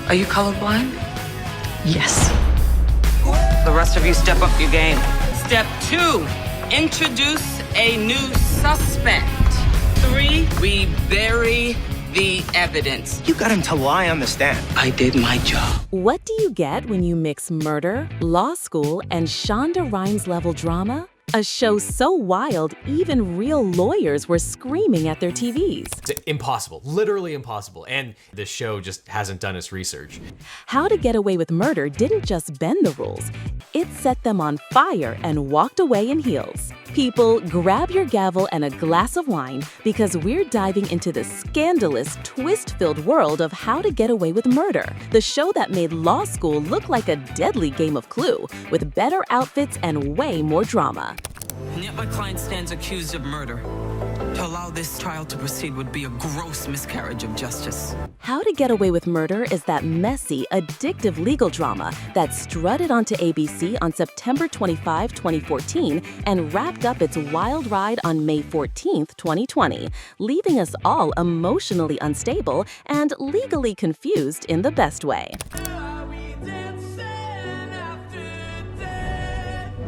Are you colorblind? Yes. The rest of you step up your game. Step 2, introduce a new suspect. 3, we bury the evidence. You got him to lie on the stand. I did my job. What do you get when you mix murder, law school, and Shonda Rhimes-level drama? A show so wild, even real lawyers were screaming at their TVs. It's impossible, literally impossible, and the show just hasn't done its research. How to Get Away with Murder didn't just bend the rules, it set them on fire and walked away in heels. People, grab your gavel and a glass of wine because we're diving into the scandalous, twist-filled world of How to Get Away with Murder, the show that made law school look like a deadly game of Clue, with better outfits and way more drama. And yet my client stands accused of murder. To allow this trial to proceed would be a gross miscarriage of justice. How to Get Away with Murder is that messy, addictive legal drama that strutted onto ABC on September 25, 2014, and wrapped up its wild ride on May 14, 2020, leaving us all emotionally unstable and legally confused in the best way.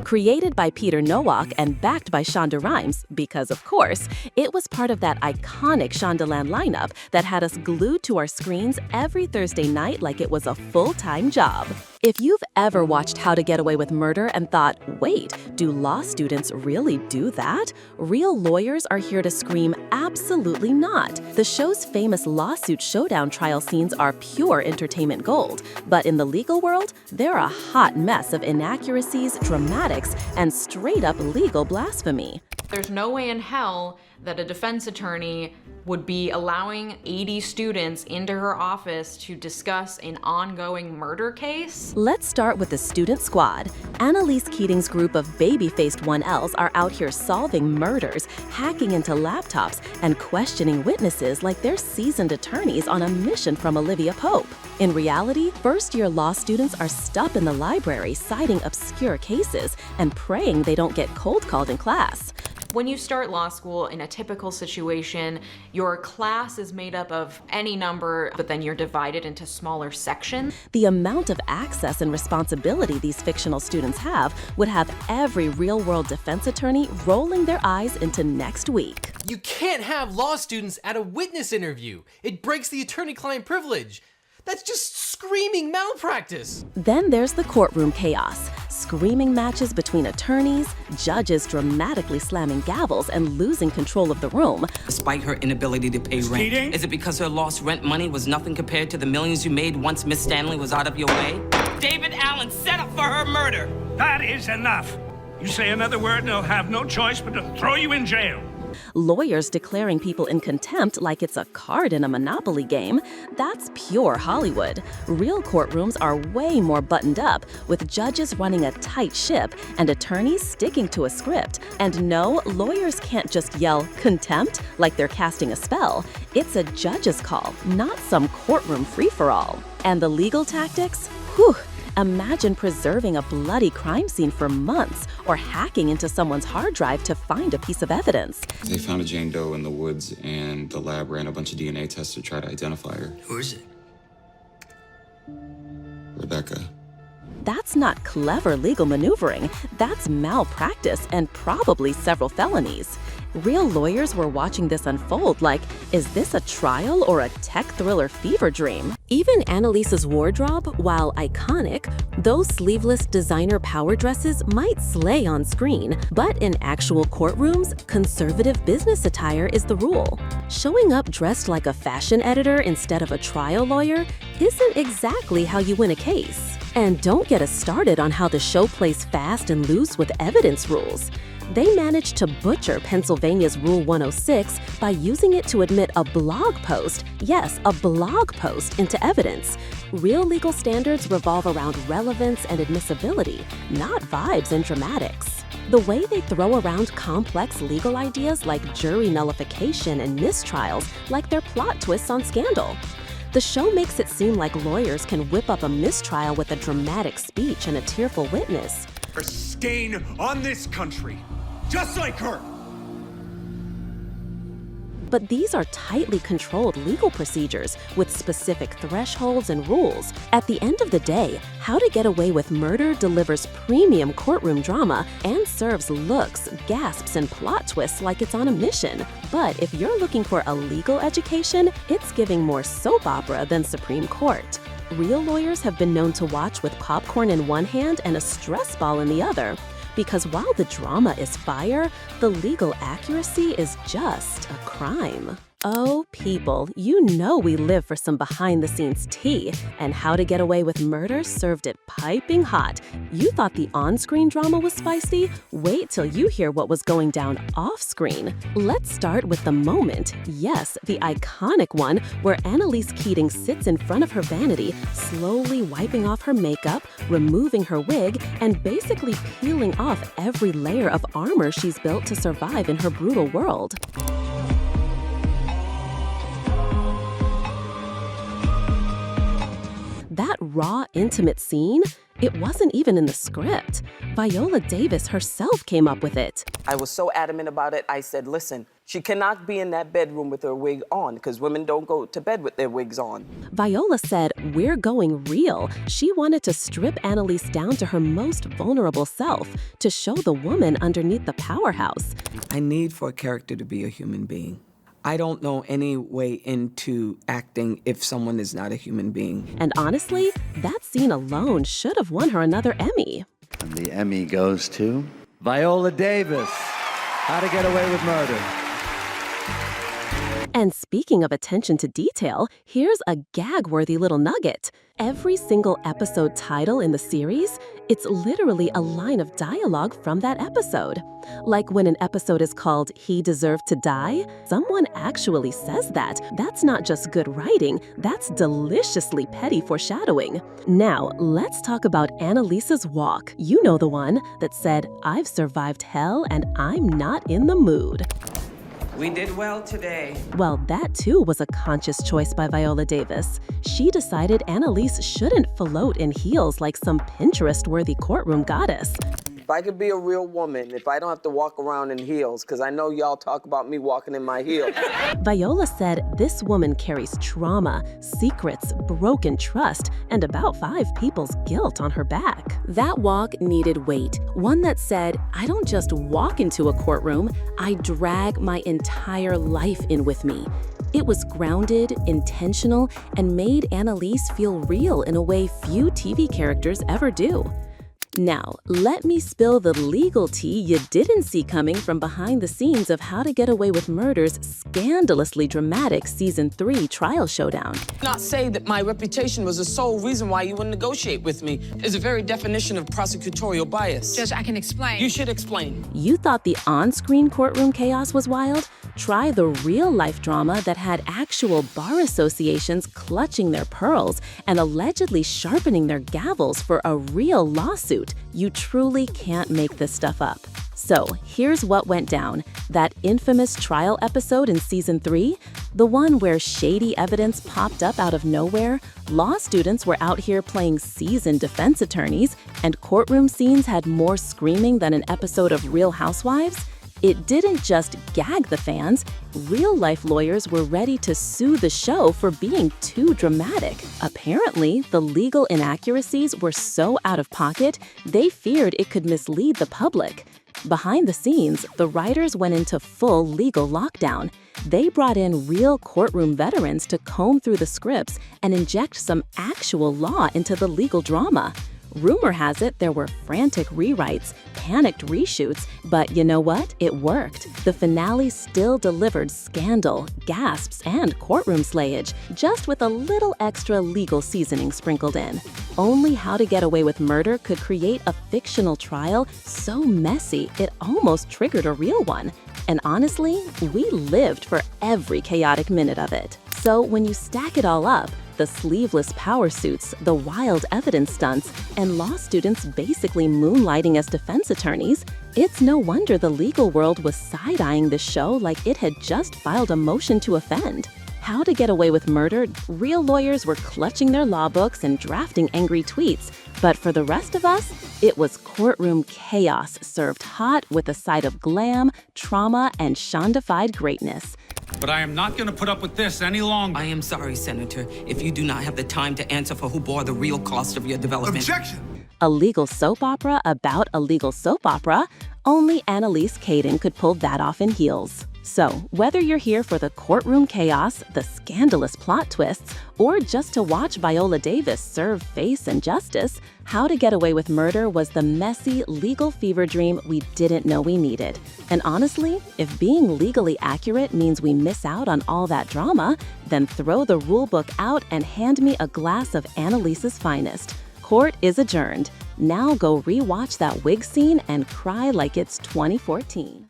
Created by Peter Nowak and backed by Shonda Rhimes, because of course, it was part of that iconic Shondaland lineup that had us glued to our screens every Thursday night like it was a full-time job. If you've ever watched How to Get Away with Murder and thought, wait, do law students really do that? Real lawyers are here to scream, absolutely not. The show's famous lawsuit showdown trial scenes are pure entertainment gold, but in the legal world, they're a hot mess of inaccuracies, dramatics, and straight-up legal blasphemy. There's no way in hell that a defense attorney would be allowing 80 students into her office to discuss an ongoing murder case. Let's start with the student squad. Annalise Keating's group of baby-faced 1Ls are out here solving murders, hacking into laptops, and questioning witnesses like they're seasoned attorneys on a mission from Olivia Pope. In reality, first-year law students are stuck in the library citing obscure cases and praying they don't get cold-called in class. When you start law school in a typical situation, your class is made up of any number, but then you're divided into smaller sections. The amount of access and responsibility these fictional students have would have every real-world defense attorney rolling their eyes into next week. You can't have law students at a witness interview. It breaks the attorney-client privilege. That's just screaming malpractice. Then there's the courtroom chaos. Screaming matches between attorneys, judges dramatically slamming gavels and losing control of the room. Despite her inability to pay rent. Is it because her lost rent money was nothing compared to the millions you made once Miss Stanley was out of your way? David Allen set up for her murder. That is enough. You say another word and they'll have no choice but to throw you in jail. Lawyers declaring people in contempt like it's a card in a Monopoly game. That's pure Hollywood. Real courtrooms are way more buttoned up, with judges running a tight ship and attorneys sticking to a script. And no, lawyers can't just yell contempt like they're casting a spell. It's a judge's call, not some courtroom free-for-all. And the legal tactics? Whew! Imagine preserving a bloody crime scene for months or hacking into someone's hard drive to find a piece of evidence. They found a Jane Doe in the woods, and the lab ran a bunch of DNA tests to try to identify her. Who is it? Rebecca. That's not clever legal maneuvering. That's malpractice and probably several felonies. Real lawyers were watching this unfold like, is this a trial or a tech thriller fever dream? Even Annalise's wardrobe, while iconic, those sleeveless designer power dresses might slay on screen, but in actual courtrooms, conservative business attire is the rule. Showing up dressed like a fashion editor instead of a trial lawyer isn't exactly how you win a case. And don't get us started on how the show plays fast and loose with evidence rules. They managed to butcher Pennsylvania's Rule 106 by using it to admit a blog post, yes, a blog post, into evidence. Real legal standards revolve around relevance and admissibility, not vibes and dramatics. The way they throw around complex legal ideas like jury nullification and mistrials like they're plot twists on Scandal. The show makes it seem like lawyers can whip up a mistrial with a dramatic speech and a tearful witness. A stain on this country, just like her. But these are tightly controlled legal procedures with specific thresholds and rules. At the end of the day, How to Get Away with Murder delivers premium courtroom drama and serves looks, gasps, and plot twists like it's on a mission. But if you're looking for a legal education, it's giving more soap opera than Supreme Court. Real lawyers have been known to watch with popcorn in one hand and a stress ball in the other. Because while the drama is fire, the legal accuracy is just a crime. Oh, people, you know we live for some behind-the-scenes tea, and How to Get Away with Murder served it piping hot. You thought the on-screen drama was spicy? Wait till you hear what was going down off-screen. Let's start with the moment, yes, the iconic one, where Annalise Keating sits in front of her vanity, slowly wiping off her makeup, removing her wig, and basically peeling off every layer of armor she's built to survive in her brutal world. That raw, intimate scene, it wasn't even in the script. Viola Davis herself came up with it. I was so adamant about it, I said, listen, she cannot be in that bedroom with her wig on, because women don't go to bed with their wigs on. Viola said, "We're going real." She wanted to strip Annalise down to her most vulnerable self, to show the woman underneath the powerhouse. I need for a character to be a human being. I don't know any way into acting if someone is not a human being. And honestly, that scene alone should have won her another Emmy. And the Emmy goes to Viola Davis. How to Get Away with Murder. And speaking of attention to detail, here's a gag-worthy little nugget. Every single episode title in the series, it's literally a line of dialogue from that episode. Like when an episode is called He Deserved to Die, someone actually says that. That's not just good writing, that's deliciously petty foreshadowing. Now, let's talk about Annalise's walk. You know the one that said, "I've survived hell and I'm not in the mood." We did well today. Well, that too was a conscious choice by Viola Davis. She decided Annalise shouldn't float in heels like some Pinterest-worthy courtroom goddess. If I could be a real woman, if I don't have to walk around in heels, because I know y'all talk about me walking in my heels. Viola said this woman carries trauma, secrets, broken trust, and about 5 people's guilt on her back. That walk needed weight, one that said, I don't just walk into a courtroom, I drag my entire life in with me. It was grounded, intentional, and made Annalise feel real in a way few TV characters ever do. Now, let me spill the legal tea you didn't see coming from behind the scenes of How to Get Away with Murder's scandalously dramatic Season 3 trial showdown. Not say that my reputation was the sole reason why you wouldn't negotiate with me is the very definition of prosecutorial bias. Judge, I can explain. You should explain. You thought the on-screen courtroom chaos was wild? Try the real-life drama that had actual bar associations clutching their pearls and allegedly sharpening their gavels for a real lawsuit. You truly can't make this stuff up. So here's what went down. That infamous trial episode in Season 3, the one where shady evidence popped up out of nowhere, law students were out here playing seasoned defense attorneys, and courtroom scenes had more screaming than an episode of Real Housewives. It didn't just gag the fans. Real-life lawyers were ready to sue the show for being too dramatic. Apparently, the legal inaccuracies were so out of pocket, they feared it could mislead the public. Behind the scenes, the writers went into full legal lockdown. They brought in real courtroom veterans to comb through the scripts and inject some actual law into the legal drama. Rumor has it there were frantic rewrites, panicked reshoots, but you know what? It worked. The finale still delivered scandal, gasps, and courtroom slayage, just with a little extra legal seasoning sprinkled in. Only How to Get Away with Murder could create a fictional trial so messy it almost triggered a real one. And honestly, we lived for every chaotic minute of it. So when you stack it all up, the sleeveless power suits, the wild evidence stunts, and law students basically moonlighting as defense attorneys, it's no wonder the legal world was side-eyeing this show like it had just filed a motion to offend. How to Get Away with Murder, real lawyers were clutching their law books and drafting angry tweets, but for the rest of us, it was courtroom chaos served hot with a side of glam, trauma, and Shondified greatness. But I am not going to put up with this any longer. I am sorry, Senator, if you do not have the time to answer for who bore the real cost of your development. Objection! A legal soap opera about a legal soap opera? Only Annalise Caden could pull that off in heels. So, whether you're here for the courtroom chaos, the scandalous plot twists, or just to watch Viola Davis serve face and justice, How to Get Away with Murder was the messy, legal fever dream we didn't know we needed. And honestly, if being legally accurate means we miss out on all that drama, then throw the rulebook out and hand me a glass of Annalise's finest. Court is adjourned. Now go rewatch that wig scene and cry like it's 2014.